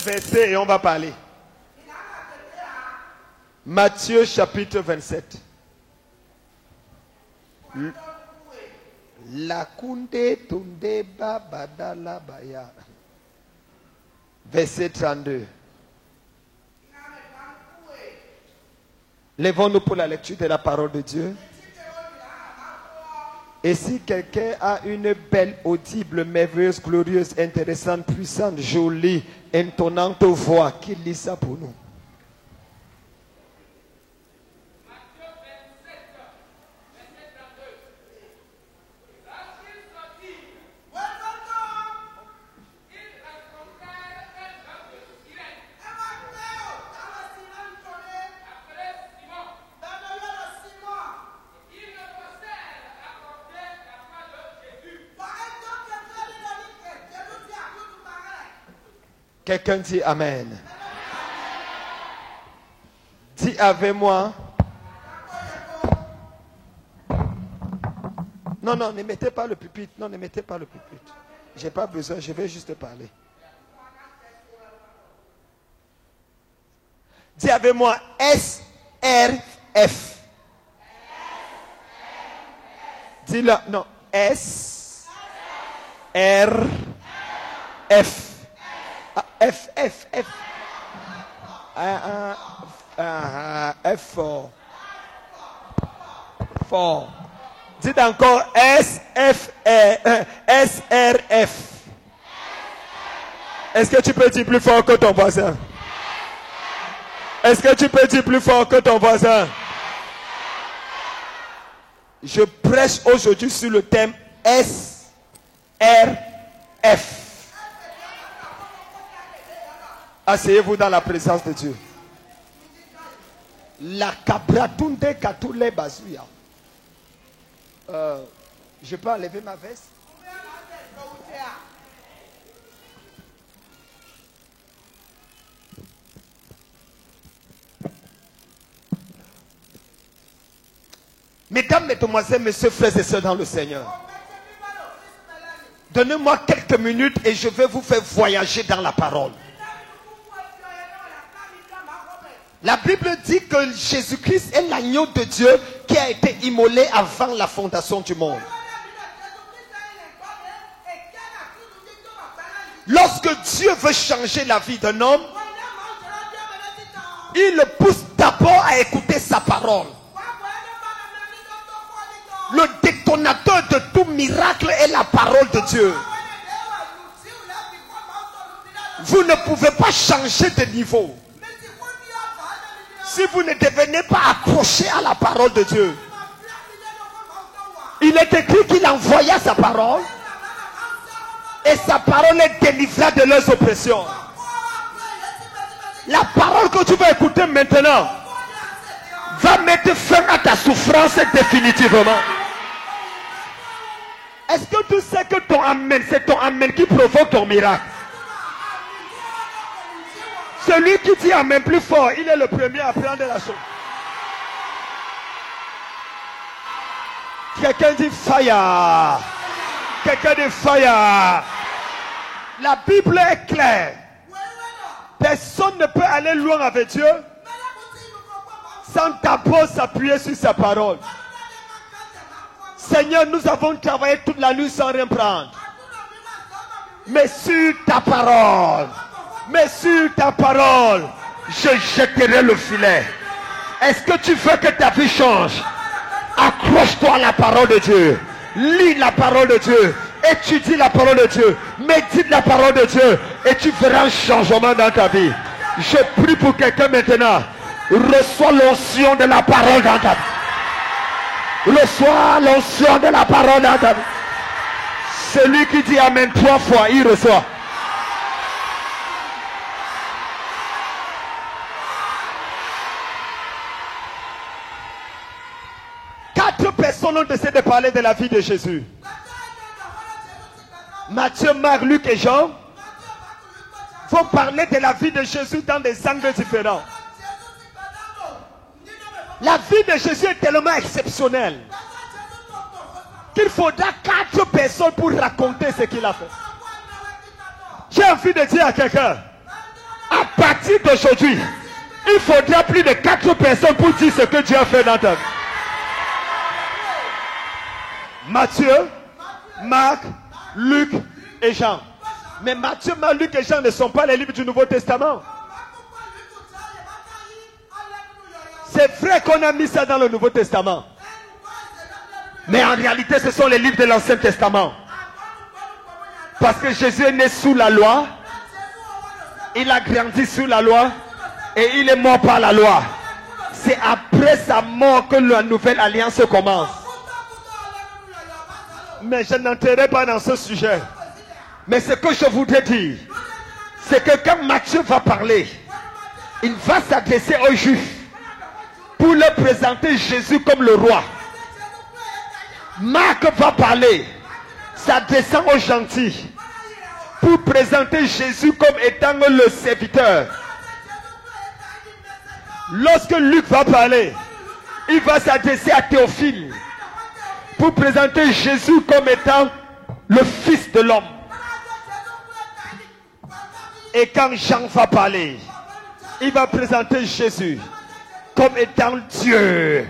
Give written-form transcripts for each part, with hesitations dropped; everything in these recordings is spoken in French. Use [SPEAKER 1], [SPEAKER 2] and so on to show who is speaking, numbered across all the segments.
[SPEAKER 1] verset et on va parler. Matthieu chapitre 27. La kunde tunde babadala baya. Verset 32. Lèvons-nous pour la lecture de la parole de Dieu. Et si quelqu'un a une belle, audible, merveilleuse, glorieuse, intéressante, puissante, jolie, intonnante voix, qu'il lit ça pour nous. Quelqu'un dit Amen. Dis avec moi. Non, ne mettez pas le pupitre. Non, ne mettez pas le pupitre. J'ai pas besoin, je vais juste parler. Dis avec moi SRF. Dis-le, non. SRF. F. F fort. Dites encore SRF. Est-ce que tu peux dire plus fort que ton voisin? Est-ce que tu peux dire plus fort que ton voisin? Je prêche aujourd'hui sur le thème SRF. Asseyez-vous dans la présence de Dieu. La cabratunde katule bazuya. Je peux enlever ma veste? Mesdames, mesdemoiselles, messieurs, frères et sœurs dans le Seigneur. Donnez-moi quelques minutes et je vais vous faire voyager dans la parole. La Bible dit que Jésus-Christ est l'agneau de Dieu qui a été immolé avant la fondation du monde. Lorsque Dieu veut changer la vie d'un homme, il le pousse d'abord à écouter sa parole. Le détonateur de tout miracle est la parole de Dieu. Vous ne pouvez pas changer de niveau si vous ne devenez pas accroché à la parole de Dieu. Il est écrit qu'il envoya sa parole et sa parole est délivrée de leurs oppressions. La parole que tu vas écouter maintenant va mettre fin à ta souffrance définitivement. Est-ce que tu sais que ton amen, c'est ton amen qui provoque ton miracle? Celui qui dit amen plus fort, il est le premier à prendre la chose. Quelqu'un dit fire. Quelqu'un dit fire. La Bible est claire. Personne ne peut aller loin avec Dieu sans d'abord s'appuyer sur sa parole. Seigneur, nous avons travaillé toute la nuit sans rien prendre. Mais sur ta parole, je jetterai le filet. Est-ce que tu veux que ta vie change? Accroche-toi à la parole de Dieu. Lis la parole de Dieu. Étudie la parole de Dieu. Médite la parole de Dieu. Et tu verras un changement dans ta vie. Je prie pour quelqu'un maintenant. Reçois l'onction de la parole dans ta vie. Reçois l'onction de la parole dans ta vie. Celui qui dit amen 3 fois, il reçoit. Personne n'a décidé de parler de la vie de Jésus. Matthieu, Marc, Luc et Jean vont parler de la vie de Jésus dans des angles différents. La vie de Jésus est tellement exceptionnelle qu'il faudra 4 personnes pour raconter ce qu'il a fait. J'ai envie de dire à quelqu'un, partir d'aujourd'hui, il faudra plus de 4 personnes pour dire ce que Dieu a fait dans ta vie. Matthieu, Marc, Luc et Jean. Mais Matthieu, Marc, Luc et Jean ne sont pas les livres du Nouveau Testament. C'est vrai qu'on a mis ça dans le Nouveau Testament. Mais en réalité, ce sont les livres de l'Ancien Testament. Parce que Jésus est né sous la loi. Il a grandi sous la loi. Et il est mort par la loi. C'est après sa mort que la nouvelle alliance commence. Mais je n'entrerai pas dans ce sujet. Mais ce que je voudrais dire, c'est que quand Matthieu va parler, il va s'adresser aux Juifs pour leur présenter Jésus comme le roi. Marc va parler, s'adressant aux gentils, pour présenter Jésus comme étant le serviteur. Lorsque Luc va parler, il va s'adresser à Théophile, pour présenter Jésus comme étant le Fils de l'homme. Et quand Jean va parler, il va présenter Jésus comme étant Dieu.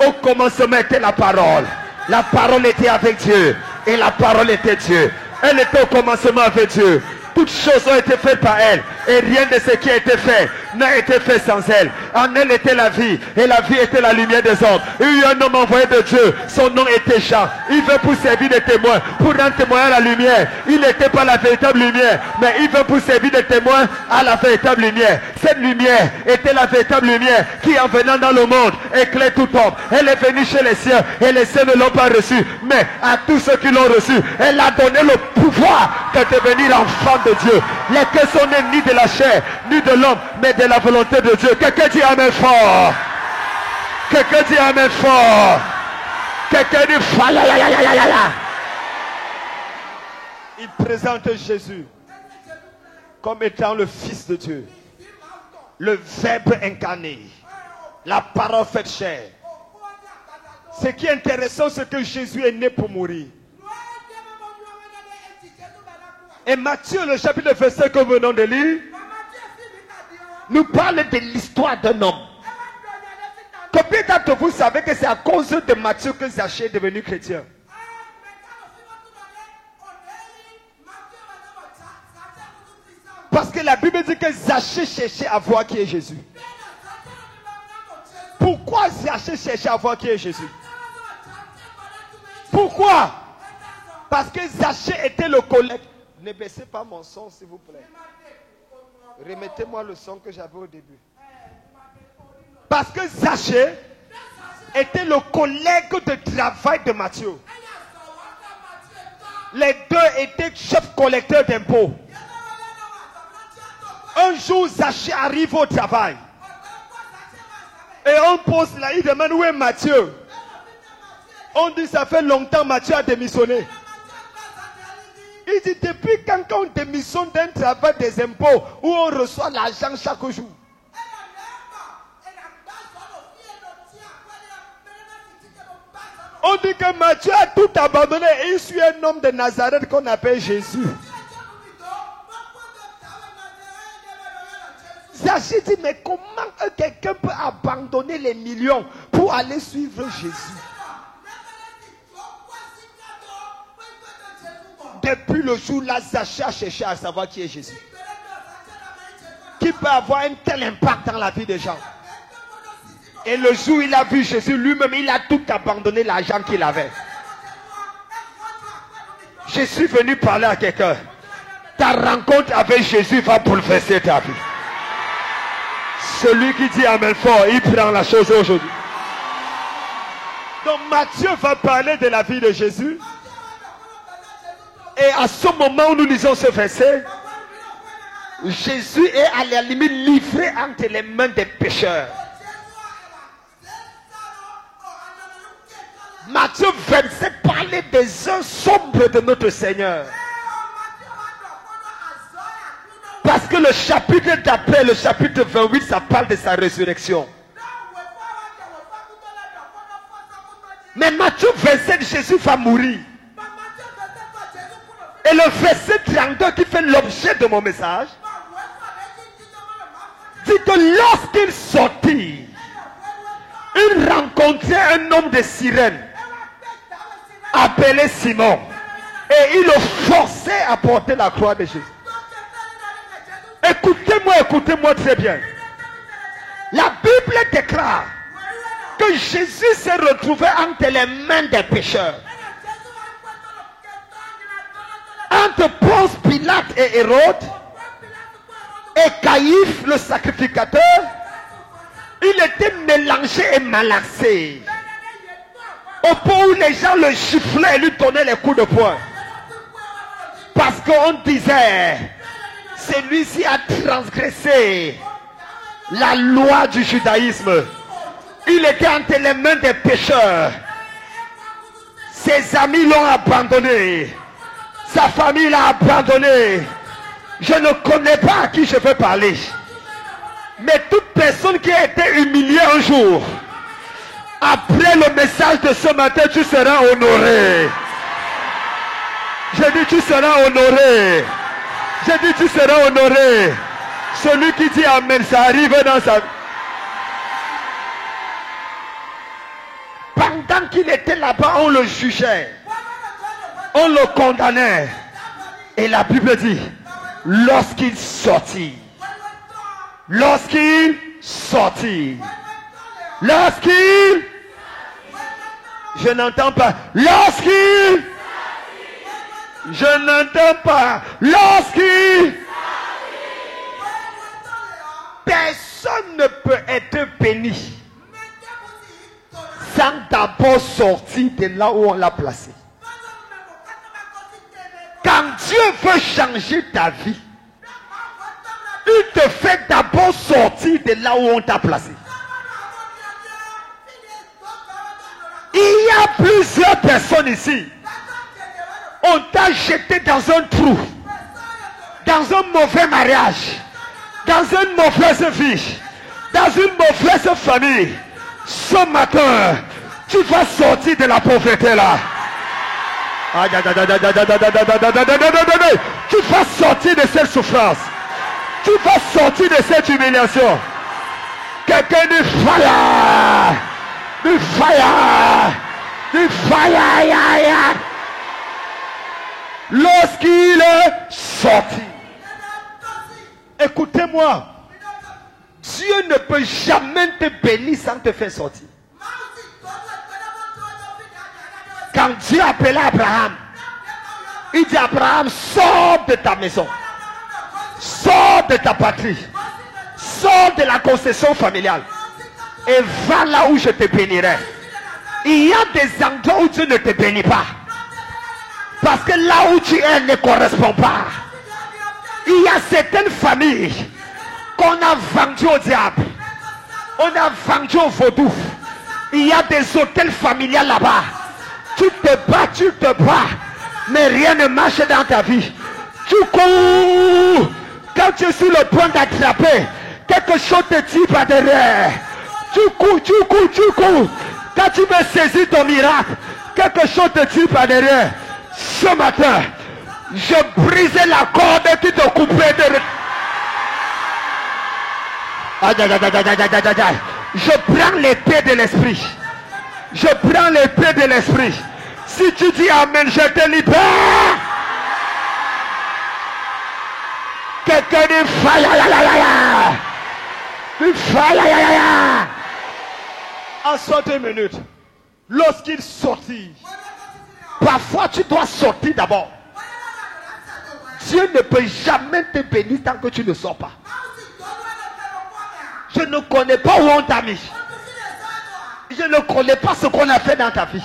[SPEAKER 1] Au commencement était la parole. La parole était avec Dieu. Et la parole était Dieu. Elle était au commencement avec Dieu. Toutes choses ont été faites par elle. Et rien de ce qui a été fait n'a été fait sans elle. En elle était la vie. Et la vie était la lumière des hommes. Il y a un homme envoyé de Dieu. Son nom était Jean. Il veut pour servir de témoin. Pour rendre témoin à la lumière. Il n'était pas la véritable lumière. Mais il veut pour servir de témoin à la véritable lumière. Cette lumière était la véritable lumière qui en venant dans le monde éclaire tout homme. Elle est venue chez les siens. Et les siens ne l'ont pas reçue. Mais à tous ceux qui l'ont reçue, elle a donné le pouvoir de devenir enfant de Dieu. Lesquels sont nés ni de la chair, ni de l'homme, mais de la volonté de Dieu. Quelqu'un dit amen fort. Quelqu'un dit amen fort. Quelqu'un dit falalala. Il présente Jésus comme étant le Fils de Dieu, le Verbe incarné, la parole faite chair. Ce qui est intéressant, c'est que Jésus est né pour mourir. Et Matthieu, le chapitre verset que nous venons de lire, nous parle de l'histoire d'un homme. Combien d'entre vous savez que c'est à cause de Matthieu que Zachée est devenu chrétien? Parce que la Bible dit que Zachée cherchait à voir qui est Jésus. Pourquoi Zachée cherchait à voir qui est Jésus? Pourquoi? Parce que Zachée était le collègue. Ne baissez pas mon son, s'il vous plaît. Remettez-moi le son que j'avais au début. Parce que Zachée était le collègue de travail de Matthieu. Les deux étaient chefs collecteurs d'impôts. Un jour, Zachée arrive au travail. Et on pose là, il demande où est Matthieu. On dit ça fait longtemps Matthieu a démissionné. Il dit depuis quand on démissionne d'un travail des impôts où on reçoit l'argent chaque jour. On dit que Matthieu a tout abandonné et il suit un homme de Nazareth qu'on appelle Jésus. Zachée dit mais comment quelqu'un peut abandonner les millions pour aller suivre Jésus? Depuis le jour-là, Zachée a cherché à savoir qui est Jésus. Qui peut avoir un tel impact dans la vie des gens. Et le jour où il a vu Jésus lui-même, il a tout abandonné l'argent qu'il avait. Je suis venu parler à quelqu'un. Ta rencontre avec Jésus va bouleverser ta vie. Celui qui dit amen fort, il prend la chose aujourd'hui. Donc Matthieu va parler de la vie de Jésus. Et à ce moment où nous lisons ce verset, Jésus est à la limite livré entre les mains des pécheurs. Matthieu 27 parlait des heures sombres de notre Seigneur. Parce que le chapitre d'après, le chapitre 28, ça parle de sa résurrection. Mais Matthieu 27, Jésus va mourir. Et le verset 32 qui fait l'objet de mon message, que lorsqu'il sortit, il rencontrait un homme de Cyrène appelé Simon. Et il le forçait à porter la croix de Jésus. Écoutez-moi très bien. La Bible déclare que Jésus s'est retrouvé entre les mains des pécheurs. Entre Ponce Pilate et Hérode et Caïphe le sacrificateur, il était mélangé et malaxé. Au point où les gens le giflaient et lui donnaient les coups de poing. Parce qu'on disait, celui-ci a transgressé la loi du judaïsme. Il était entre les mains des pécheurs. Ses amis l'ont abandonné. Sa famille l'a abandonné. Je ne connais pas à qui je veux parler. Mais toute personne qui a été humiliée un jour, après le message de ce matin, tu seras honoré. Je dis tu seras honoré. Je dis tu seras honoré. Celui qui dit amen, ça arrive dans sa vie. Pendant qu'il était là-bas, on le jugeait. On le condamnait. Et la Bible dit, lorsqu'il sortit, je n'entends pas, je n'entends pas, personne ne peut être béni sans d'abord sortir de là où on l'a placé. Quand Dieu veut changer ta vie, il te fait d'abord sortir de là où on t'a placé. Il y a plusieurs personnes ici. On t'a jeté dans un trou, dans un mauvais mariage, dans une mauvaise vie, dans une mauvaise famille. Ce matin, tu vas sortir de la pauvreté là. Tu vas sortir de cette souffrance. Tu vas sortir de cette humiliation. Quelqu'un dit fire. Du fire. Du fire. Lorsqu'il est sorti. Écoutez-moi. Dieu ne peut jamais te bénir sans te faire sortir. Quand Dieu appelait Abraham, il dit à Abraham, sors de ta maison, sors de ta patrie, sors de la concession familiale et va là où je te bénirai. Il y a des endroits où Dieu ne te bénit pas parce que là où tu es ne correspond pas. Il y a certaines familles qu'on a vendues au diable, on a vendues au vaudou. Il y a des hôtels familiales là-bas. Tu te bats, mais rien ne marche dans ta vie. Tu cours. Quand tu es sur le point d'attraper, quelque chose te tire par derrière. Tu cours. Quand tu veux saisir ton miracle, quelque chose te tire par derrière. Ce matin, je brisais la corde qui te coupait de... Je prends l'épée de l'esprit. Je prends l'épée de l'esprit. Si tu dis amen, je te libère. Quelqu'un dit fire. En 60 minutes, lorsqu'il sortit, parfois tu dois sortir d'abord. Dieu ne peut jamais te bénir tant que tu ne sors pas. Je ne connais pas où on t'a mis. Je ne connais pas ce qu'on a fait dans ta vie.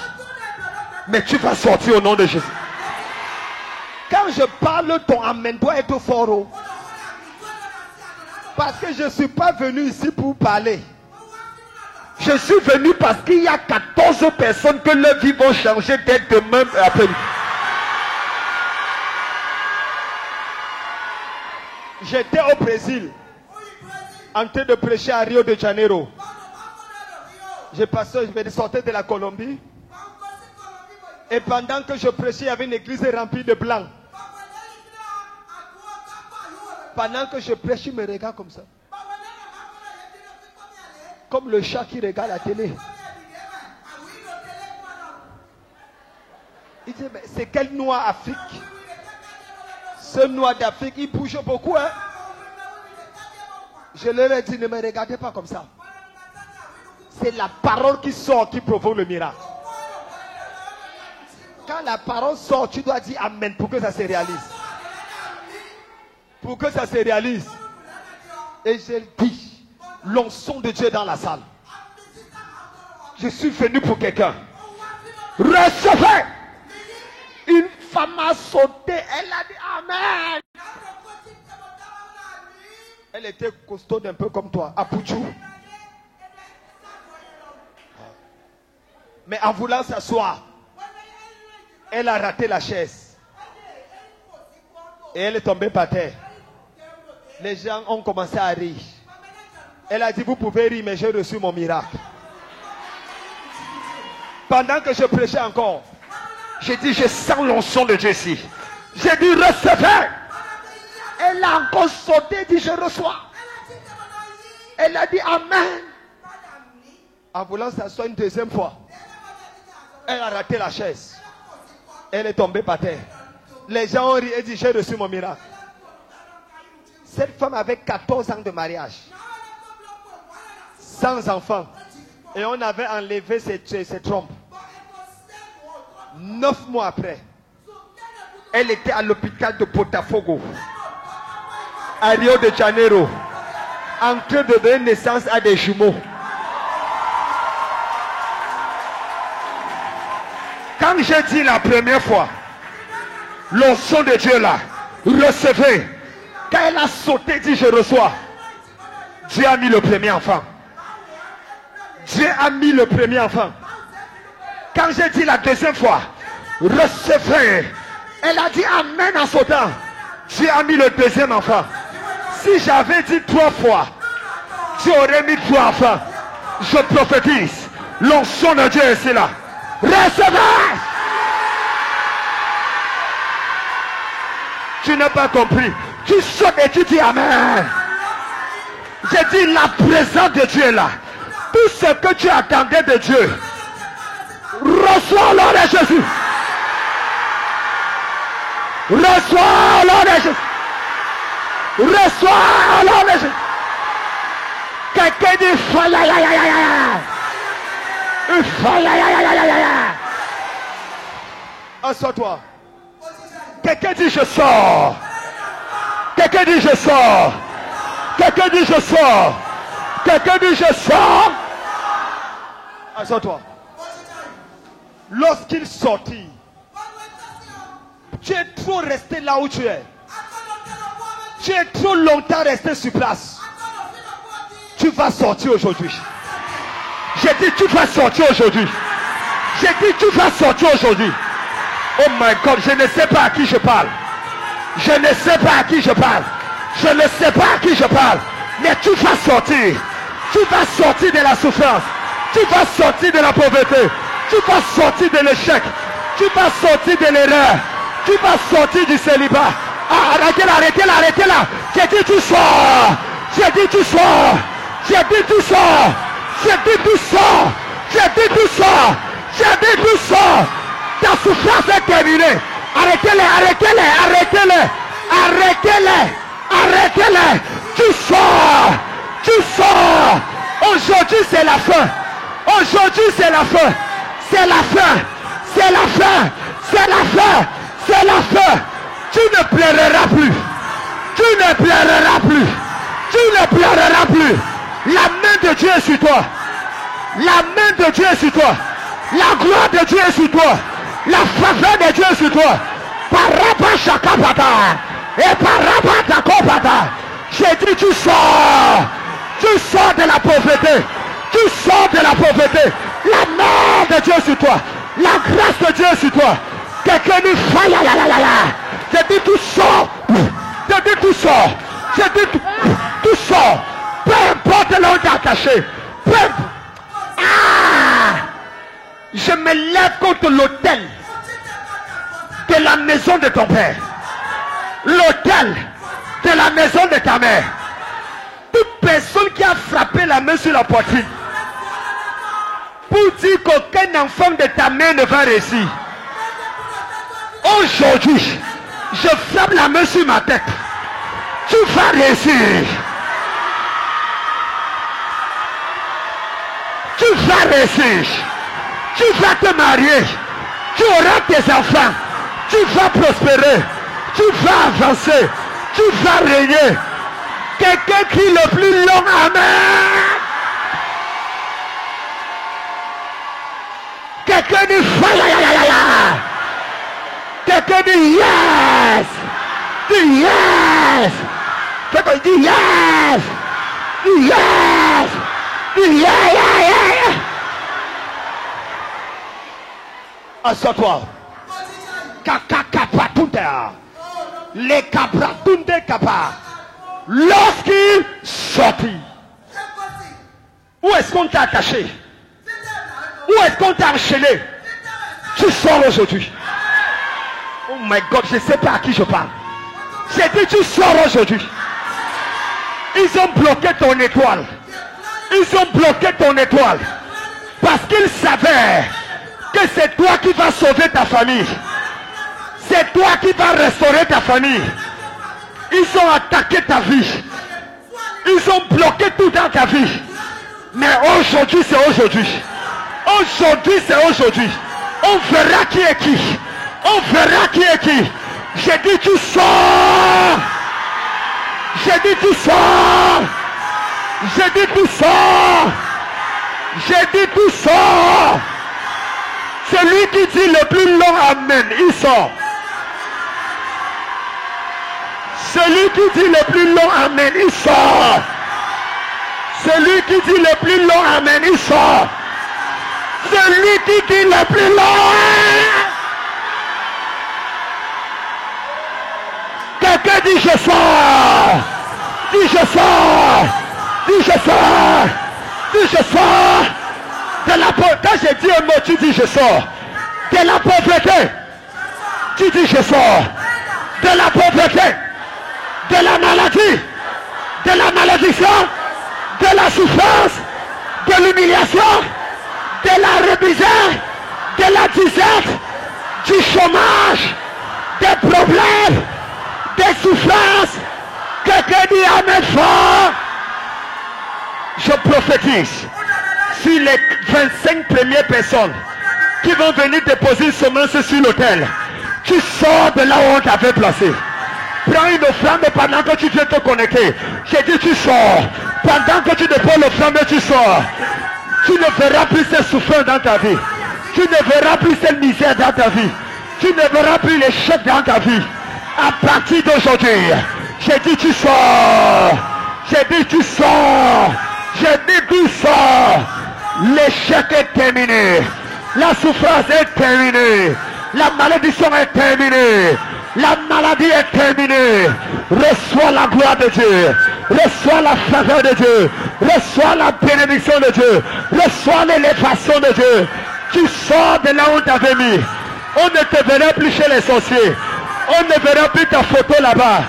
[SPEAKER 1] Mais tu vas sortir au nom de Jésus. Quand je parle, ton amen doit être fort. Parce que je ne suis pas venu ici pour parler. Je suis venu parce qu'il y a 14 personnes que leur vie vont changer dès demain après. J'étais au Brésil en train de prêcher à Rio de Janeiro. Je sortais de la Colombie. Et pendant que je prêchais, il y avait une église remplie de blancs. Pendant que je prêche, il me regarde comme ça. Comme le chat qui regarde la télé. Il dit, mais c'est quel noir Afrique? Ce noir d'Afrique, il bouge beaucoup. Hein? Je leur ai dit, ne me regardez pas comme ça. C'est la parole qui sort qui provoque le miracle. Quand la parole sort, tu dois dire Amen pour que ça se réalise. Pour que ça se réalise. Et je dis, l'onction de Dieu dans la salle. Je suis venu pour quelqu'un. Recevez. Une femme a sauté. Elle a dit Amen. Elle était costaude un peu comme toi, à Pouchou. Mais en voulant s'asseoir, elle a raté la chaise. Et elle est tombée par terre. Les gens ont commencé à rire. Elle a dit, vous pouvez rire, mais j'ai reçu mon miracle. Pendant que je prêchais encore, j'ai dit, je sens l'onction de Dieu ici. J'ai dit, recevez. Elle a encore sauté, dit, je reçois. Elle a dit, Amen. En voulant s'asseoir une deuxième fois, elle a raté la chaise. Elle est tombée par terre. Les gens ont ri et dit, j'ai reçu mon miracle. Cette femme avait 14 ans de mariage. Sans enfant. Et on avait enlevé ses trompes. 9 mois après, elle était à l'hôpital de Botafogo, à Rio de Janeiro, en train de donner naissance à des jumeaux. Quand j'ai dit la première fois, l'onction de Dieu là, recevez. Quand elle a sauté, dit je reçois. Dieu a mis le premier enfant. Dieu a mis le premier enfant. Quand j'ai dit la deuxième fois, recevez. Elle a dit Amen en sautant. Dieu a mis le deuxième enfant. Si j'avais dit 3 fois, Dieu aurait mis 3 enfants. Je prophétise. L'onction de Dieu est ici là. Recevez. Tu n'as pas compris. Tu sautes et tu dis Amen. J'ai dit la présence de Dieu est là. Tout ce que tu attendais de Dieu, reçois au nom de Jésus. Reçois au nom de Jésus. Reçois au nom de Jésus. Quelqu'un dit faya. Assois-toi. Quelqu'un dit je sors. Quelqu'un dit je sors. Quelqu'un dit je sors. Quelqu'un dit je sors. Assois-toi. Lorsqu'il sortit, tu es trop resté là où tu es. Tu es trop longtemps resté sur place. Tu vas sortir aujourd'hui. J'ai dit tu vas sortir aujourd'hui. J'ai dit tu vas sortir aujourd'hui. Oh my God, je ne sais pas à qui je parle. Je ne sais pas à qui je parle. Je ne sais pas à qui je parle. Mais tu vas sortir. Tu vas sortir de la souffrance. Tu vas sortir de la pauvreté. Tu vas sortir de l'échec. Tu vas sortir de l'erreur. Tu vas sortir du célibat. Ah, arrêtez là. J'ai dit tu sors. J'ai dit tu sors. J'ai dit tu sors. J'ai dit tu sors. J'ai dit tu sors. J'ai dit tu sors. Ta souffrance est terminée. Arrêtez-les. Tu sors. Aujourd'hui c'est la fin. C'est la fin. Tu ne pleureras plus. La main de Dieu est sur toi. La gloire de Dieu est sur toi. La faveur de Dieu est sur toi. Parapa shakapata. Et parapa takopata. J'ai dit tu sors. Tu sors de la pauvreté. La main de Dieu est sur toi. La grâce de Dieu est sur toi. Quelqu'un dit faya. J'ai dit tu sors. Tu sors. Peu importe là où tu as caché. Je me lève contre l'autel de la maison de ton père. L'autel de la maison de ta mère. Toute personne qui a frappé la main sur la poitrine, pour dire qu'aucun enfant de ta main ne va réussir. Aujourd'hui, je frappe la main sur ma tête. Tu vas réussir. Tu vas réussir. Tu vas te marier. Tu auras tes enfants. Tu vas prospérer. Tu vas avancer. Tu vas régner. Quelqu'un crie le plus long amen. Quelqu'un dit fire. Quelqu'un dit yes. Dis yes. Quelqu'un dit yes. Dis yes. Dis yeah. Assois-toi. Kakakapatunda. Les cabratunde capa. Lorsqu'il sortit. Où est-ce qu'on t'a attaché? Où est-ce qu'on t'a enchaîné? Tu sors aujourd'hui. Oh my God, je ne sais pas à qui je parle. J'ai dit tu sors aujourd'hui. Ils ont bloqué ton étoile. Ils ont bloqué ton étoile. Parce qu'ils savaient que c'est toi qui vas sauver ta famille. C'est toi qui vas restaurer ta famille. Ils ont attaqué ta vie. Ils ont bloqué tout dans ta vie. Mais aujourd'hui, c'est aujourd'hui. Aujourd'hui, c'est aujourd'hui. On verra qui est qui. On verra qui est qui. J'ai dit tu sors. J'ai dit tu sors. J'ai dit tu sors. J'ai dit tu sors. Celui qui dit le plus long amen, il sort. Celui qui dit le plus long amen, il sort. Celui qui dit le plus long amen, il sort. Celui qui dit le plus long. Quelqu'un dit je sors. Dis je sors. Dis je sors. Dis je sors. De la pauvreté. Quand j'ai dit un mot, tu dis je sors. De la pauvreté. Tu dis je sors. De la pauvreté. De la maladie. De la malédiction. De la souffrance. De l'humiliation. De la misère. De la disette. Du chômage. Des problèmes. Des souffrances. Quelqu'un dit amen fort. Je prophétise sur les 25 premières personnes qui vont venir déposer une semence sur l'autel. Tu sors de là où on t'avait placé. Prends une offrande pendant que tu viens te connecter. J'ai dit tu sors. Pendant que tu déposes l'offrande, tu sors. Tu ne verras plus cette souffrance dans ta vie. Tu ne verras plus cette misère dans ta vie. Tu ne verras plus l'échec dans ta vie. À partir d'aujourd'hui, j'ai dit tu sors. J'ai dit tu sors. J'ai dit tu sors. L'échec est terminé. La souffrance est terminée. La malédiction est terminée. La maladie est terminée. Reçois la gloire de Dieu. Reçois la faveur de Dieu. Reçois la bénédiction de Dieu. Reçois l'élévation de Dieu. Tu sors de là où on t'avait mis. On ne te verra plus chez les sorciers. On ne verra plus ta photo là-bas.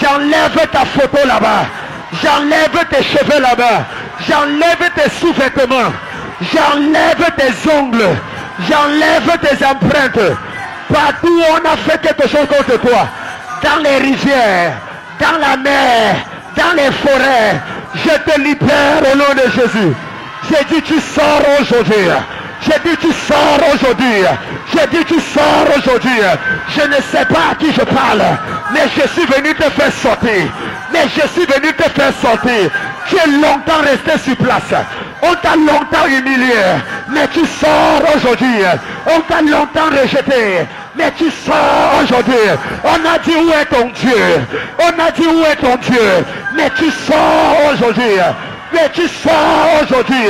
[SPEAKER 1] J'enlève ta photo là-bas. J'enlève tes cheveux là-bas. J'enlève tes sous-vêtements. J'enlève tes ongles. J'enlève tes empreintes. Partout où on a fait quelque chose contre toi. Dans les rivières. Dans la mer. Dans les forêts. Je te libère au nom de Jésus. J'ai dit tu sors aujourd'hui. J'ai dit tu sors aujourd'hui. J'ai dit tu sors aujourd'hui. Je ne sais pas à qui je parle. Mais je suis venu te faire sortir. Mais je suis venu te faire sortir. Tu es longtemps resté sur place. On t'a longtemps humilié. Mais tu sors aujourd'hui. On t'a longtemps rejeté. Mais tu sors aujourd'hui. On a dit où est ton Dieu. On a dit où est ton Dieu. Mais tu sors aujourd'hui. Mais tu sors aujourd'hui.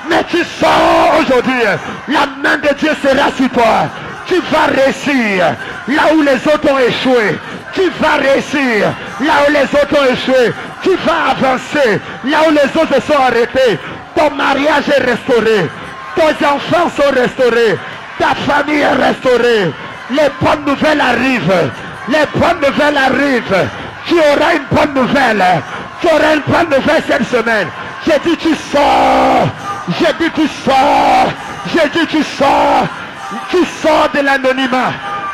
[SPEAKER 1] Mais tu sors aujourd'hui. La main de Dieu sera sur toi. Tu vas réussir là où les autres ont échoué. Tu vas réussir là où les autres ont échoué. Tu vas avancer là où les autres se sont arrêtés. Ton mariage est restauré. Tes enfants sont restaurés. Ta famille est restaurée. Les bonnes nouvelles arrivent. Les bonnes nouvelles arrivent. Tu auras une bonne nouvelle. Tu auras une bonne nouvelle cette semaine. J'ai dit tu sors. J'ai dit tu sors. J'ai dit tu sors. Tu sors de l'anonymat.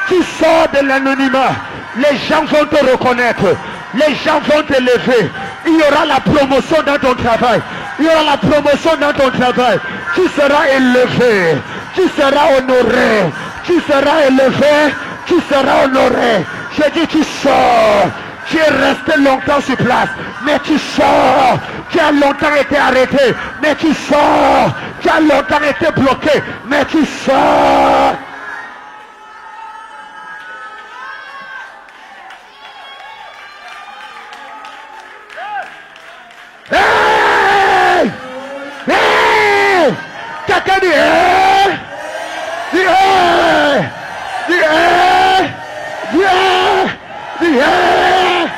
[SPEAKER 1] Tu sors de l'anonymat. Les gens vont te reconnaître. Les gens vont te lever. Il y aura la promotion dans ton travail. Il y aura la promotion dans ton travail. Tu seras élevé. Tu seras honoré. Tu seras élevé. Tu seras honoré. J'ai dit tu sors. Tu es resté longtemps sur place, mais tu sors. Tu as longtemps été arrêté, mais tu sors. Tu as longtemps été bloqué, mais tu sors. Hey! Hey! Quelqu'un dit hey! Dis hey! Dis hey! Dis hey! Dis hey!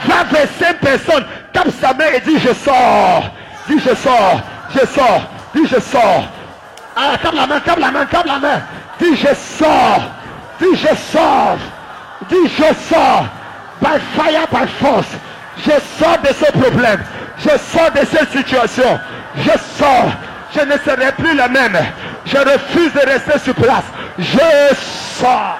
[SPEAKER 1] Va vers 5 personnes, tape sa main et dit je sors. Dis je sors, je sors, dis je sors. Ah, tape la main, tape la main, tape la main. Dis je sors, dis je sors, dis je sors. By fire, by force. Je sors de ce problème. Je sors de cette situation. Je sors. Je ne serai plus le même. Je refuse de rester sur place. Je sors.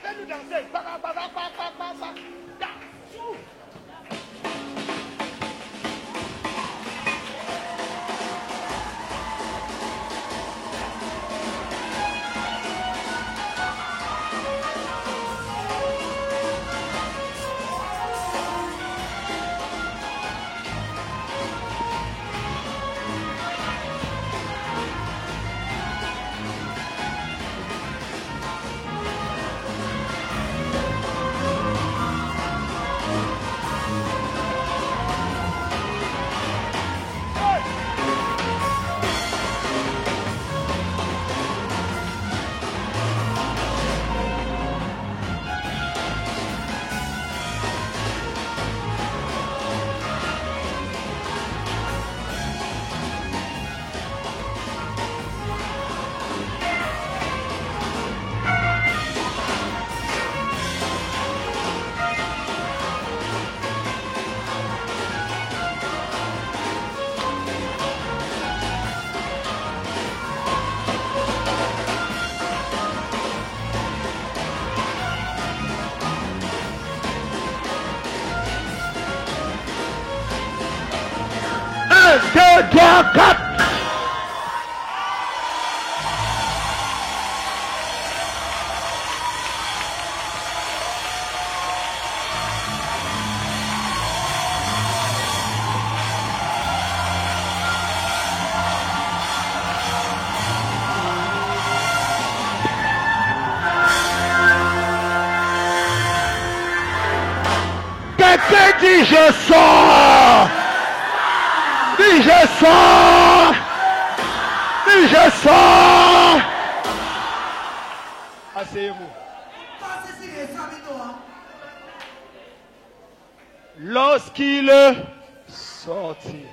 [SPEAKER 1] Fais-nous danser. Deux, trois, quatre. Quelqu'un dit je sors. Dis je sors. Dis je sors. Asseyez-vous. Lorsqu'il sortit.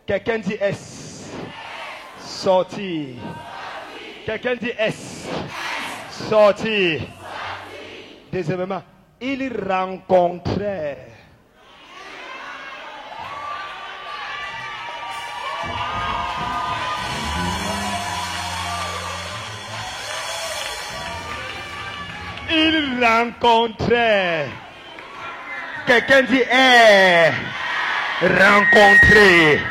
[SPEAKER 1] Quelqu'un dit S. Sorti. Quelqu'un dit S. Sorti. Deuxièmement, il rencontrait. Il rencontrait. Quelqu'un dit rencontrer.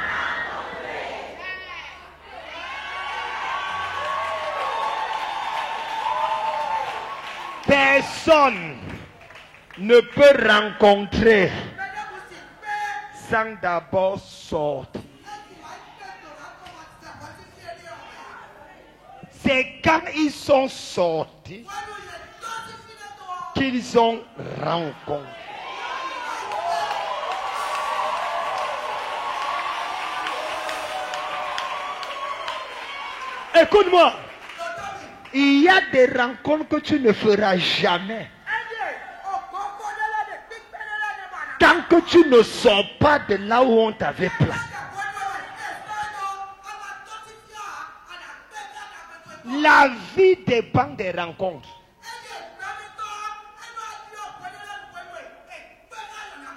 [SPEAKER 1] Personne ne peut rencontrer sans d'abord sortir. C'est quand ils sont sortis qu'ils ont rencontré. Écoute-moi. Il y a des rencontres que tu ne feras jamais. Tant que tu ne sors pas de là où on t'avait placé. La vie dépend des rencontres.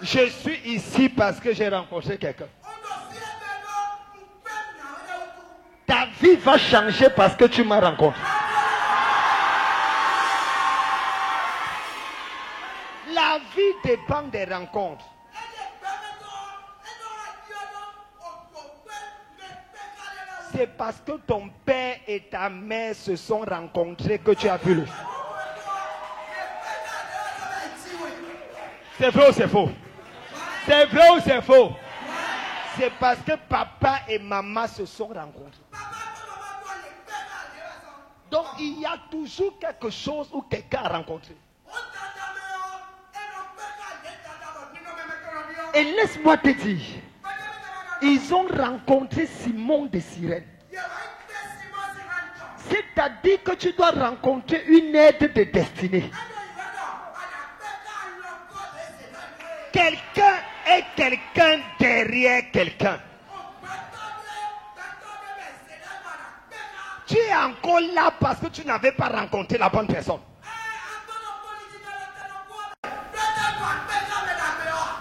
[SPEAKER 1] Je suis ici parce que j'ai rencontré quelqu'un. Ta vie va changer parce que tu m'as rencontré. La vie dépend des rencontres. C'est parce que ton père et ta mère se sont rencontrés que tu as vu le feu. C'est vrai ou c'est faux? C'est vrai ou c'est faux? C'est parce que papa et maman se sont rencontrés. Donc il y a toujours quelque chose ou quelqu'un à rencontrer. Et laisse-moi te dire, ils ont rencontré Simon de Cyrène. C'est-à-dire que tu dois rencontrer une aide de destinée. Quelqu'un est quelqu'un derrière quelqu'un. Tu es encore là parce que tu n'avais pas rencontré la bonne personne.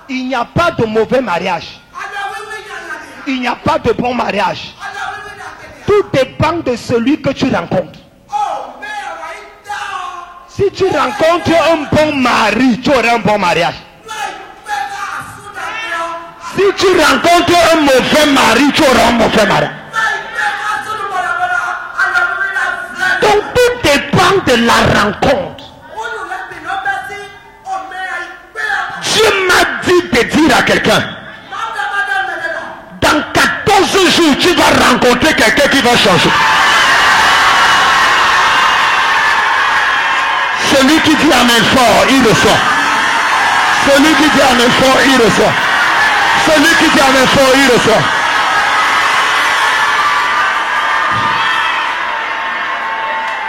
[SPEAKER 1] Il n'y a pas de mauvais mariage. Il n'y a pas de bon mariage. Tout dépend de celui que tu rencontres. Si tu rencontres un bon mari, tu auras un bon mariage. Si tu rencontres un mauvais mari, tu auras un mauvais mariage. Donc tout dépend de la rencontre. Dieu m'a dit de dire à quelqu'un, dans 14 jours, tu vas rencontrer quelqu'un qui va changer. Celui qui dit amen fort, il reçoit. Celui qui dit amen fort, il reçoit. Celui qui dit amen fort, il reçoit.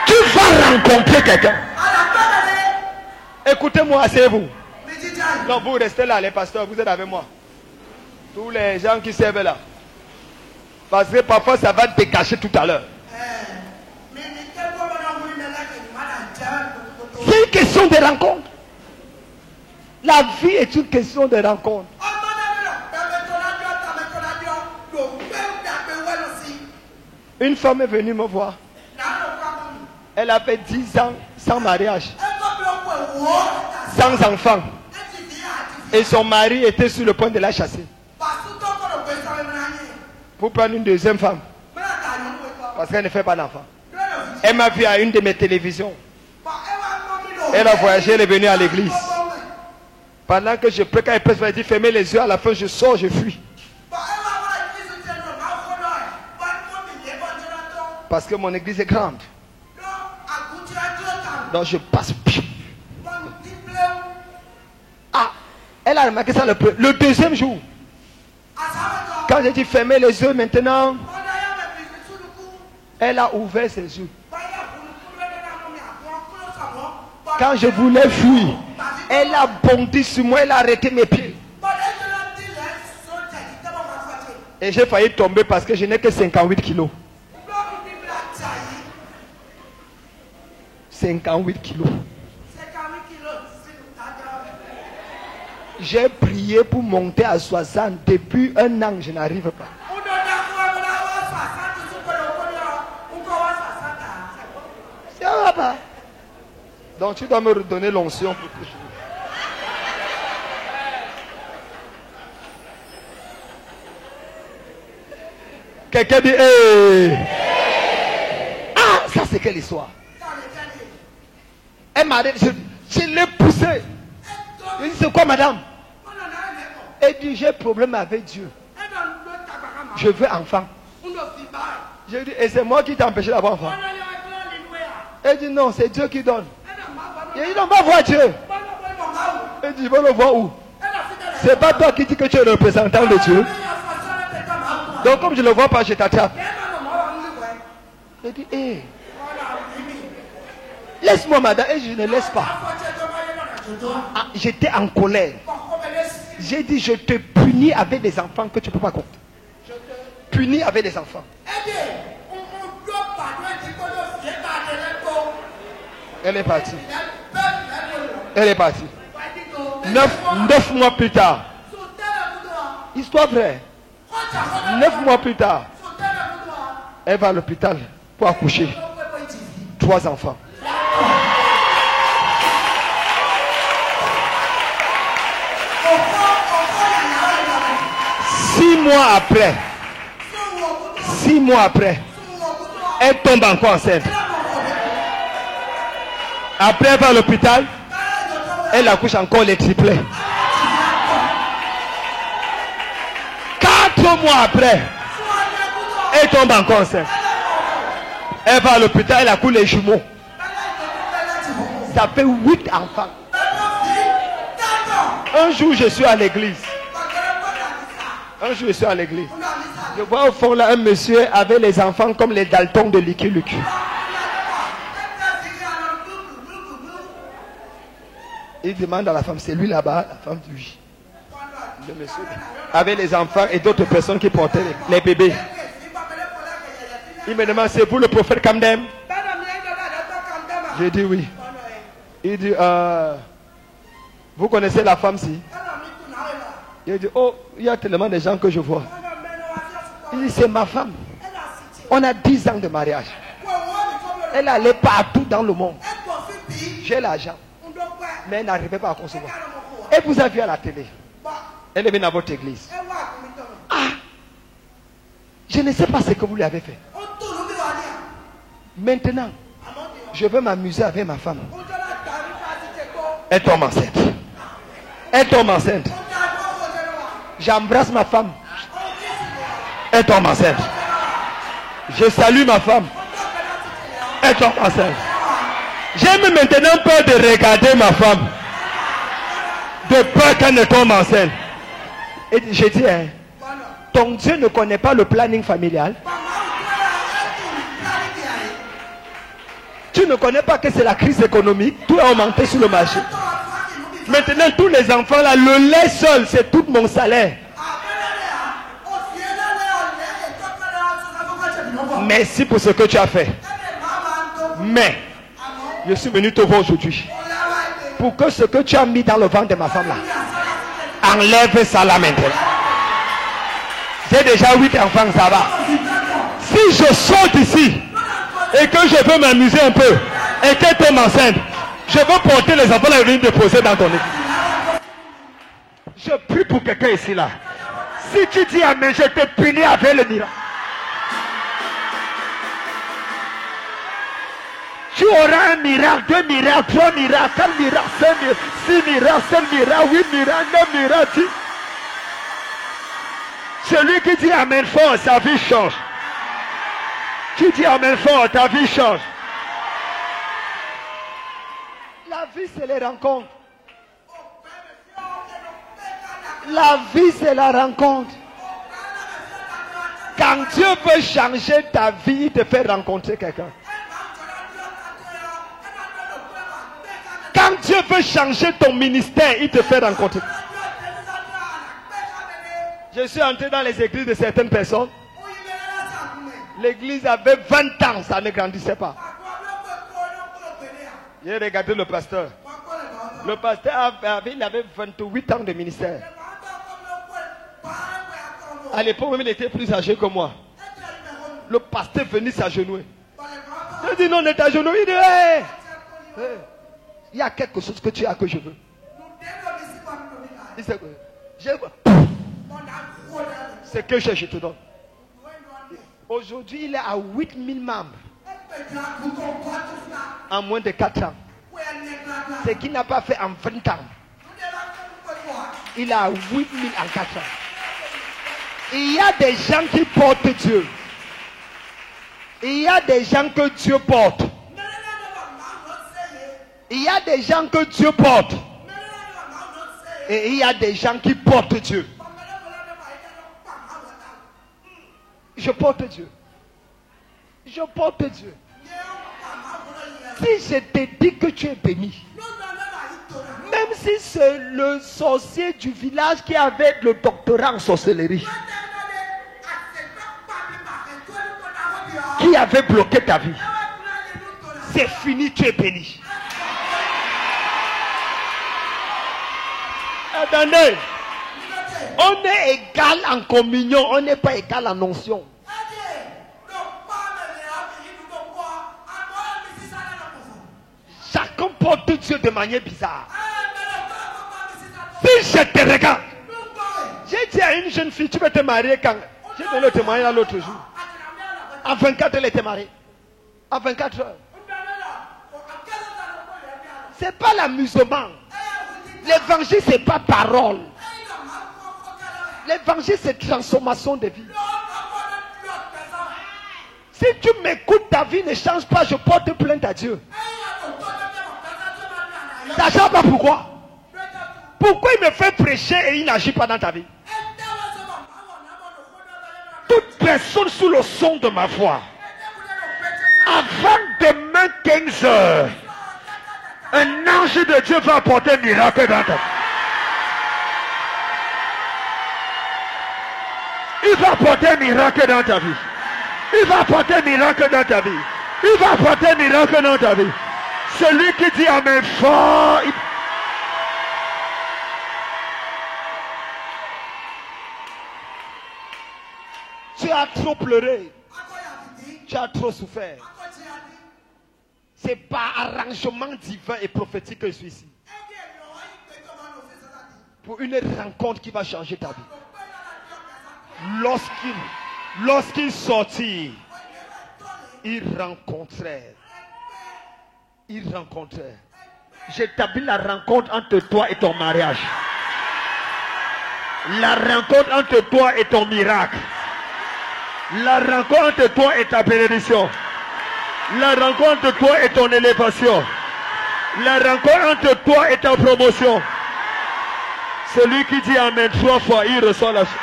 [SPEAKER 1] Tu vas rencontrer quelqu'un. Écoutez-moi, asseyez-vous. Non, vous restez là, les pasteurs, vous êtes avec moi. Tous les gens qui servent là. Parce que parfois ça va te cacher tout à l'heure. C'est une question de rencontre. La vie est une question de rencontre. Une femme est venue me voir. Elle avait 10 ans sans mariage, sans enfant. Et son mari était sur le point de la chasser. Pour prendre une deuxième femme. Parce qu'elle ne fait pas d'enfant. Elle m'a vu à une de mes télévisions. Elle a voyagé, elle est venue à l'église. Pendant que je prie, quand elle pèse, elle dit fermez les yeux, à la fin je sors, je fuis. Parce que mon église est grande. Donc je passe. Ah, elle a remarqué ça le deuxième jour. Quand j'ai dit fermez les yeux maintenant, elle a ouvert ses yeux. Quand je voulais fuir, elle a bondi sur moi, elle a arrêté mes pieds. Et j'ai failli tomber parce que je n'ai que 58 kilos. 58 kilos. J'ai prié pour monter à 60. Depuis un an, je n'arrive pas. Ça va pas. Donc tu dois me redonner l'onction pour que je... Quelqu'un dit hey. Ah, ça c'est quelle histoire? Elle m'a dit, je l'ai poussé. Il dit c'est quoi madame? Elle dit j'ai problème avec Dieu. Je veux enfant. J'ai dit et c'est moi qui t'ai empêché d'avoir enfant. Elle dit non, c'est Dieu qui donne. Il dit non, va voir Dieu. Elle dit va le voir où? C'est pas toi qui dis que tu es le représentant de Dieu. Donc comme je ne le vois pas, je t'attrape. Elle dit hé. Laisse-moi madame. Et je ne laisse pas. Ah, j'étais en colère. J'ai dit je te punis avec des enfants que tu ne peux pas compter. Punis avec des enfants. Elle est partie. Elle est partie. 9 mois plus tard. Histoire vraie. 9 mois plus tard. Elle va à l'hôpital pour accoucher. 3 enfants. Six mois après, elle tombe encore enceinte. Après, elle va à l'hôpital, elle accouche encore les triplets. 4 mois après, elle tombe encore enceinte. Elle va à l'hôpital, elle accouche les jumeaux. Ça fait 8 enfants. Un jour, je suis à l'église. Je vois au fond là un monsieur avec les enfants comme les Dalton de Lucky Luke. Il demande à la femme, c'est lui là-bas? La femme dit oui. Le monsieur avec les enfants et d'autres personnes qui portaient les bébés. Il me demande, c'est vous le prophète Kamdem? J'ai dit oui. Il dit, vous connaissez la femme-ci? Il dit, oh, il y a tellement de gens que je vois. Il dit, c'est ma femme. On a 10 ans de mariage. Elle allait partout dans le monde. J'ai l'argent. Mais elle n'arrivait pas à concevoir. Elle vous a vu à la télé. Elle est venue à votre église. Ah, je ne sais pas ce que vous lui avez fait. Maintenant, je veux m'amuser avec ma femme. Elle tombe enceinte. J'embrasse ma femme. Elle tombe enceinte. Je salue ma femme. Elle tombe enceinte. J'ai maintenant peur de regarder ma femme. De peur qu'elle ne tombe enceinte. Et je dis, hein, ton Dieu ne connaît pas le planning familial. Tu ne connais pas que c'est la crise économique. Tout a augmenté sur le marché. Maintenant, tous les enfants là, le lait seul, c'est tout mon salaire. Merci pour ce que tu as fait. Mais, je suis venu te voir aujourd'hui. Pour que ce que tu as mis dans le ventre de ma femme là, enlève ça là maintenant. J'ai déjà 8 enfants, ça va. Si je sors d'ici et que je veux m'amuser un peu et qu'elle tombe enceinte, je veux porter les enfants là et venir déposer dans ton église. Je prie pour quelqu'un ici là. Si tu dis amen, je te punis avec le miracle. Tu auras un miracle, 2 miracles, 3 miracles, 4 miracles, 5 miracles, 6 miracles, 7 miracles, 8 miracles, 9 miracles. Celui qui dit amen fort, sa vie change. Tu dis amen fort, ta vie change. La vie, c'est les rencontres. La vie, c'est la rencontre. Quand Dieu veut changer ta vie, il te fait rencontrer quelqu'un. Quand Dieu veut changer ton ministère, il te fait rencontrer. Je suis entré dans les églises de certaines personnes. L'église avait 20 ans, ça ne grandissait pas. J'ai regardé le pasteur. Le pasteur il avait 28 ans de ministère. À l'époque, il était plus âgé que moi. Le pasteur venait s'agenouiller. Je dis non, on est agenouillé. Il dit, hey, hey, il y a quelque chose que tu as que je veux. Il dit, c'est que je te donne. Aujourd'hui, il est à 8000 membres. En moins de 4 ans. Ce qu'il n'a pas fait en 20 ans. Il a 8000 en 4 ans. Il y a des gens qui portent Dieu. Il y a des gens que Dieu porte. Il y a des gens que Dieu porte. Et il y a des gens qui portent Dieu. Je porte Dieu. Je porte Dieu. Si je te dis que tu es béni, même si c'est le sorcier du village qui avait le doctorat en sorcellerie, qui avait bloqué ta vie, c'est fini, tu es béni. Attendez. On est égal en communion, on n'est pas égal en onction. Chacun porte Dieu de manière bizarre. Si je te regarde, j'ai dit à une jeune fille, tu veux te marier quand? J'ai donné le témoignage l'autre jour. À 24 elle était mariée. À 24 heures. C'est pas l'amusement. L'évangile, c'est pas parole. L'évangile, c'est transformation de vie. Si tu m'écoutes, ta vie ne change pas, je porte plainte à Dieu. Ça ne change pas pourquoi? Pourquoi il me fait prêcher et il n'agit pas dans ta vie? Toute personne sous le son de ma voix, avant demain 15 heures, un ange de Dieu va apporter un miracle dans ta vie. Il va apporter un miracle dans ta vie. Il va apporter un miracle dans ta vie. Il va apporter un miracle dans ta vie. Celui qui dit amen fort. Tu as trop pleuré. Tu as trop souffert. C'est par arrangement divin et prophétique que je suis ici. Pour une rencontre qui va changer ta vie. Lorsqu'il sortit, il rencontrait. J'établis la rencontre entre toi et ton mariage. La rencontre entre toi et ton miracle. La rencontre entre toi et ta bénédiction. La rencontre entre toi et ton élévation. La rencontre entre toi et ta promotion. Celui qui dit amen 3 fois, il reçoit la chose.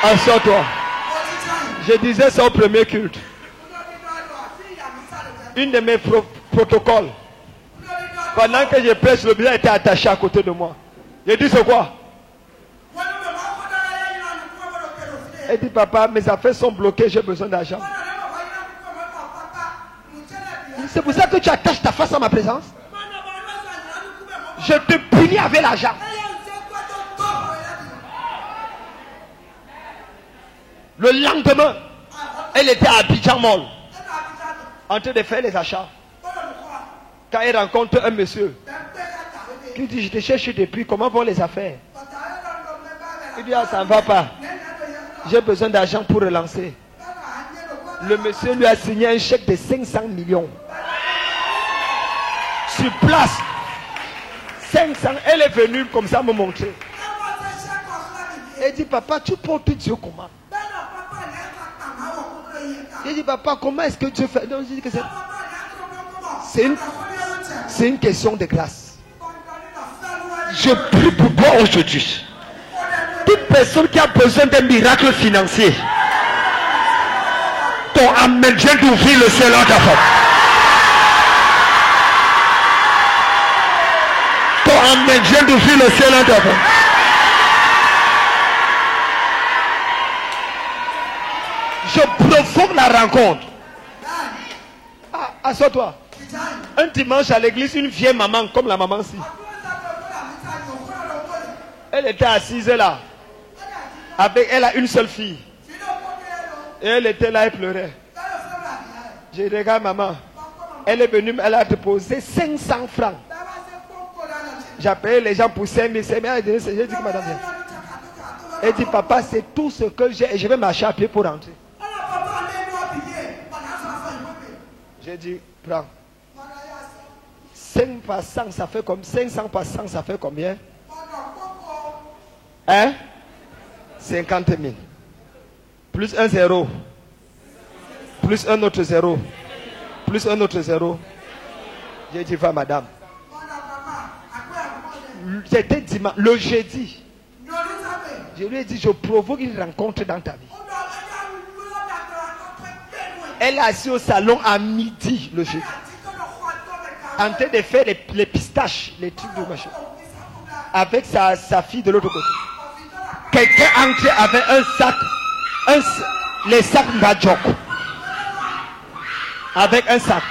[SPEAKER 1] Assois-toi. Je disais ça au premier culte. Une de mes protocoles. Pendant que je prêche, le bilan était attaché à côté de moi. Je dis c'est quoi? Elle dit papa, mes affaires sont bloquées, j'ai besoin d'argent. C'est pour ça que tu attaches ta face à ma présence. Je te punis avec l'argent. Le lendemain, elle était à Abidjan Mall, en train de faire les achats. Quand elle rencontre un monsieur qui dit je te cherche depuis, comment vont les affaires? Il dit ah, ça ne va pas. J'ai besoin d'argent pour relancer. Le monsieur lui a signé un chèque de 500 millions. Sur place. 500. Elle est venue comme ça me montrer. Elle dit papa, tu portes Dieu comment? J'ai dit papa, comment est-ce que Dieu fait? Non, je dis que c'est une question de grâce. Je prie pour toi aujourd'hui. Toute personne qui a besoin d'un miracle financier, ton amen vient d'ouvrir le ciel en ta porte. Ton amen vient d'ouvrir le ciel en ta porte. Je provoque la rencontre. Ah, assois-toi. Un dimanche à l'église, une vieille maman comme la maman-ci. Elle était assise là. Elle a une seule fille. Et elle était là, elle pleurait. Je regarde maman. Elle est venue, elle a déposé 500 francs. J'ai appelé les gens pour 5 000. J'ai dit que madame vient. Elle dit papa, c'est tout ce que j'ai et je vais marcher à pied pour rentrer. J'ai dit, prends. 5 par 100, ça fait comme 500 par 100, ça fait combien? Hein? 50 000. Plus un zéro. Plus un autre zéro. Plus un autre zéro. J'ai dit, va madame. C'était dimanche, le jeudi. Je lui ai dit, je provoque une rencontre dans ta vie. Elle est assise au salon à midi le jeudi. En train de faire les pistaches, les trucs de machin. Avec sa fille de l'autre côté. Quelqu'un entré avec un sac. Les sacs Mbadjok. Avec un sac.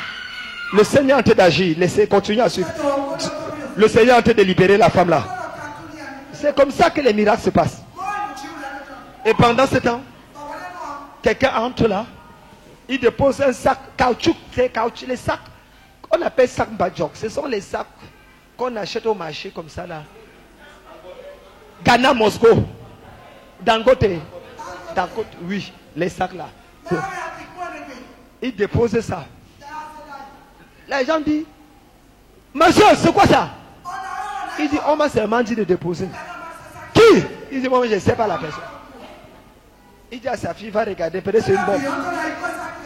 [SPEAKER 1] Le Seigneur est en train d'agir. Laissez continuer à suivre. Le Seigneur est en train de libérer la femme là. C'est comme ça que les miracles se passent. Et pendant ce temps, quelqu'un entre là. Il dépose un sac caoutchouc. C'est caoutchouc. Les sacs, on appelle sac bajok. Ce sont les sacs qu'on achète au marché comme ça là. Ghana, Moscou. Dangote. Dangote, oui. Les sacs là. Il dépose ça. Les gens disent, monsieur, c'est quoi ça? Il dit, on m'a seulement dit de déposer. Qui? Il dit, moi je ne sais pas la personne. Il dit à sa fille, va regarder, peut-être c'est une bombe.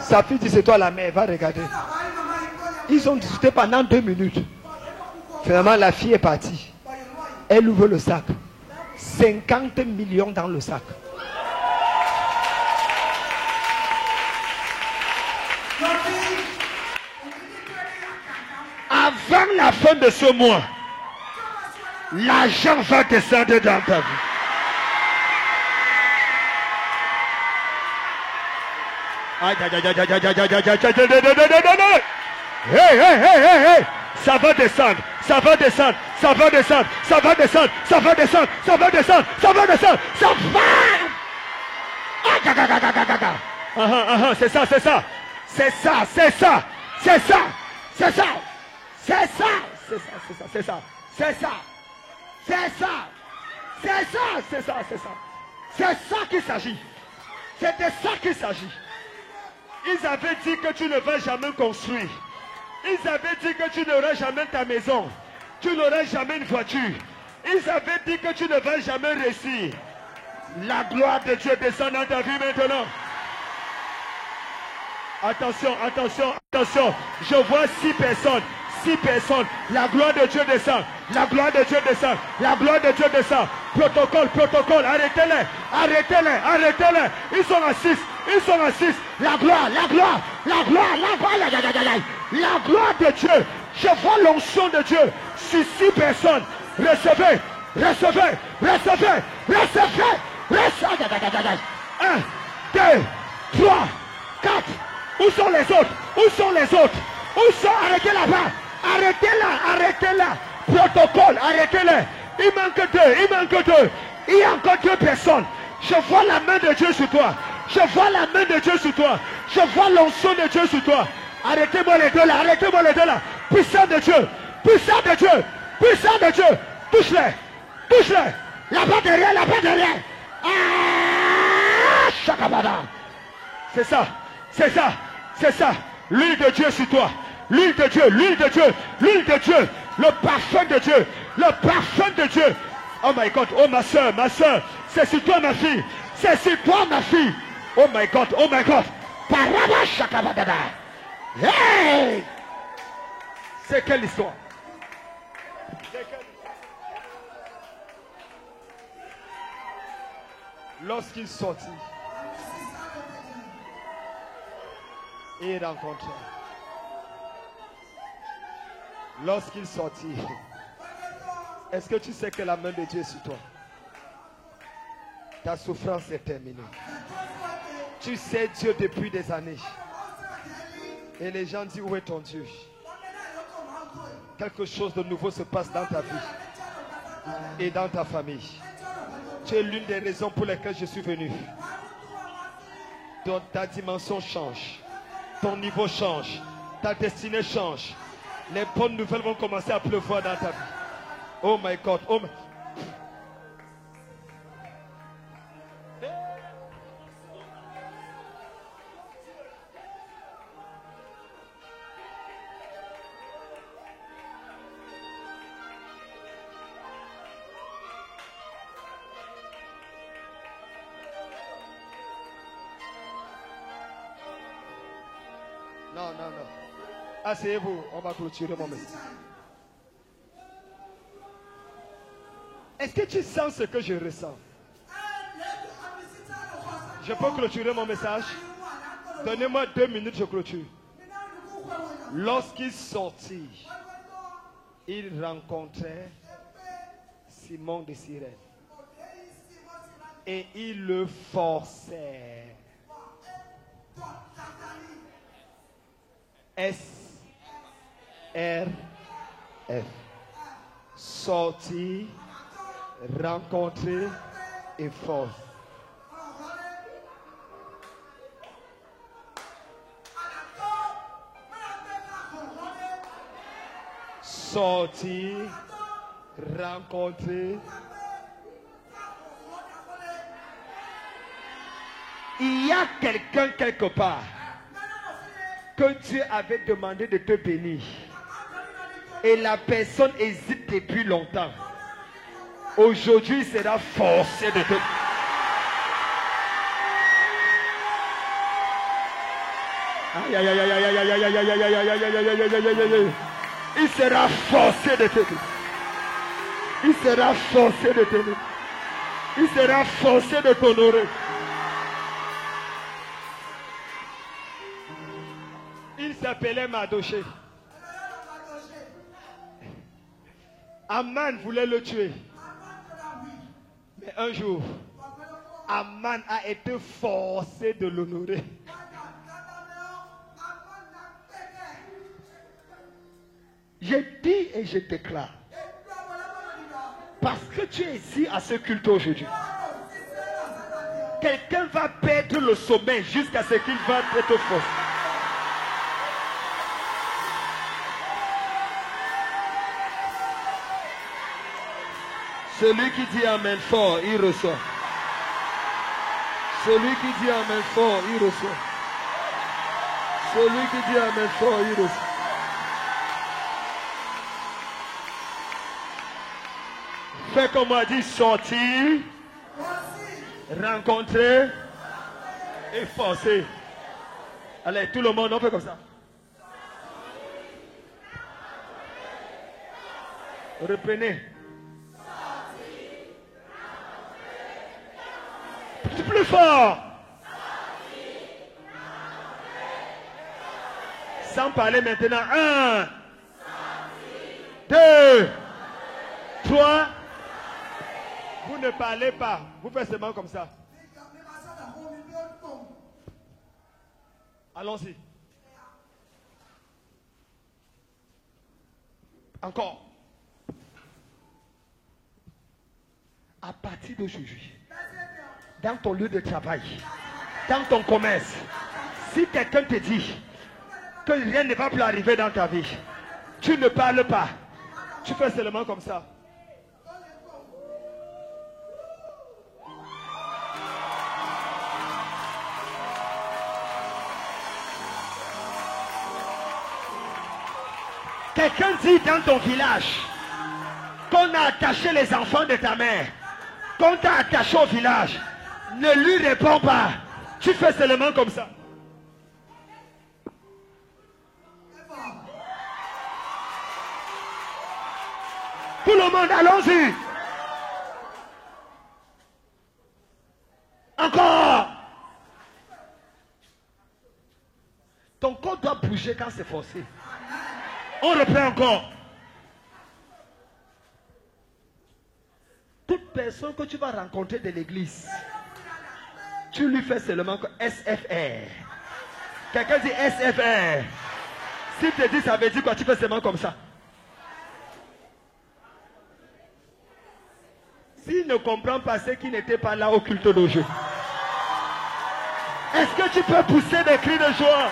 [SPEAKER 1] Sa fille dit, c'est toi la mère, va regarder. Ils ont discuté pendant 2 minutes. Finalement, la fille est partie. Elle ouvre le sac. 50 millions dans le sac. Avant la fin de ce mois, l'argent va descendre dans ta vie. Hey, hey, hey, hey, hey. Ça va descendre, ça va descendre, ça va descendre, ça va descendre, ça va descendre, ça va descendre, ça va descendre, ça va. C'est ça, c'est ça, c'est ça, c'est ça, c'est ça, c'est ça, c'est ça, c'est ça, c'est ça, c'est ça, c'est ça, c'est ça, c'est ça, c'est ça, c'est ça qu'il s'agit, c'est de ça qu'il s'agit. Ils avaient dit que tu ne vas jamais construire. Ils avaient dit que tu n'auras jamais ta maison. Tu n'auras jamais une voiture. Ils avaient dit que tu ne vas jamais réussir. La gloire de Dieu descend dans ta vie maintenant. Attention, attention, attention. Je vois 6 personnes. 6 personnes. La gloire de Dieu descend. La gloire de Dieu descend. La gloire de Dieu descend. Protocole, protocole. Arrêtez-les. Arrêtez-les. Arrêtez-les. Ils sont à 6. Ils sont à 6. La gloire, la gloire, la gloire, la gloire. La gloire de Dieu. Je vois l'onction de Dieu sur 6 personnes. Recevez, recevez, recevez, recevez, recevez. 1, 2, 3, 4. Où sont les autres? Où sont les autres? Où sont? Arrêtez là-bas. Arrêtez-là, arrêtez-là. Protocole, arrêtez-les. Il manque 2, il manque 2. Il y a encore 2 personnes. Je vois la main de Dieu sur toi. Je vois la main de Dieu sur toi. Je vois l'onction de Dieu sur toi. Arrêtez-moi les deux là, arrêtez-moi les deux là. Puissant de Dieu, puissant de Dieu, puissant de Dieu. Touche-les, touche-les. Là-bas derrière, là-bas derrière. Ah, Chakabada. C'est ça, c'est ça, c'est ça. L'huile de Dieu sur toi. L'huile de Dieu, l'huile de Dieu, l'huile de Dieu. Le parfum de Dieu, le parfum de Dieu. Oh my God, oh ma soeur, c'est sur toi ma fille. C'est sur toi ma fille. Oh my God, oh my God. Paraba Chakabada. Hey! C'est quelle histoire? Lorsqu'il sortit, il rencontrait. Lorsqu'il sortit, est-ce que tu sais que la main de Dieu est sur toi? Ta souffrance est terminée. Tu sais Dieu depuis des années. Et les gens disent, où est ton Dieu? Quelque chose de nouveau se passe dans ta vie et dans ta famille. Tu es l'une des raisons pour lesquelles je suis venu. Donc ta dimension change. Ton niveau change. Ta destinée change. Les bonnes nouvelles vont commencer à pleuvoir dans ta vie. Oh my God. Oh my... Non, non, non. Asseyez-vous, on va clôturer mon message. Est-ce que tu sens ce que je ressens? Je peux clôturer mon message? Donnez-moi 2 minutes, je clôture. Lorsqu'il sortit, il rencontrait Simon de Cyrène. Et il le forçait. R, F. Sortir, rencontrer et force. Sortir, rencontrer. Il y a quelqu'un quelque part que Dieu avait demandé de te bénir. Et la personne hésite depuis longtemps. Aujourd'hui, il sera forcé de te... Aïe, aïe, aïe, aïe, aïe, aïe, aïe, aïe, aïe, aïe, aïe, aïe, aïe, aïe, aïe, aïe. Il sera forcé de te... Il sera forcé de te... Il sera forcé de t'honorer. Il s'appelait Madoché. Aman voulait le tuer. Mais un jour, Aman a été forcé de l'honorer. Je dis et je déclare. Parce que tu es ici à ce culte aujourd'hui. Quelqu'un va perdre le sommeil jusqu'à ce qu'il va être forcé. Celui qui dit Amen fort, il reçoit. Celui qui dit Amen fort, il reçoit. Celui qui dit Amen fort, il reçoit. Fais comme on dit, sortir, rencontrer et forcer. Allez, tout le monde, on fait comme ça. Reprenez. Plus fort. Sans parler maintenant. 1, 2, 3. Vous ne parlez pas. Vous faites seulement comme ça. Allons-y. Encore. À partir d'aujourd'hui, dans ton lieu de travail, dans ton commerce, si quelqu'un te dit que rien ne va plus arriver dans ta vie, tu ne parles pas. Tu fais seulement comme ça. Quelqu'un dit dans ton village qu'on a attaché les enfants de ta mère, qu'on t'a attaché au village. Ne lui réponds pas. Tu fais seulement comme ça. Tout le monde, allons-y. Encore. Ton corps doit bouger quand c'est forcé. On reprend encore. Toute personne que tu vas rencontrer de l'église, tu lui fais seulement SFR. Quelqu'un dit SFR. S'il te dit ça veut dire quoi, tu fais seulement comme ça. S'il ne comprend pas ce qui n'était pas là au culte d'aujourd'hui, est-ce que tu peux pousser des cris de joie?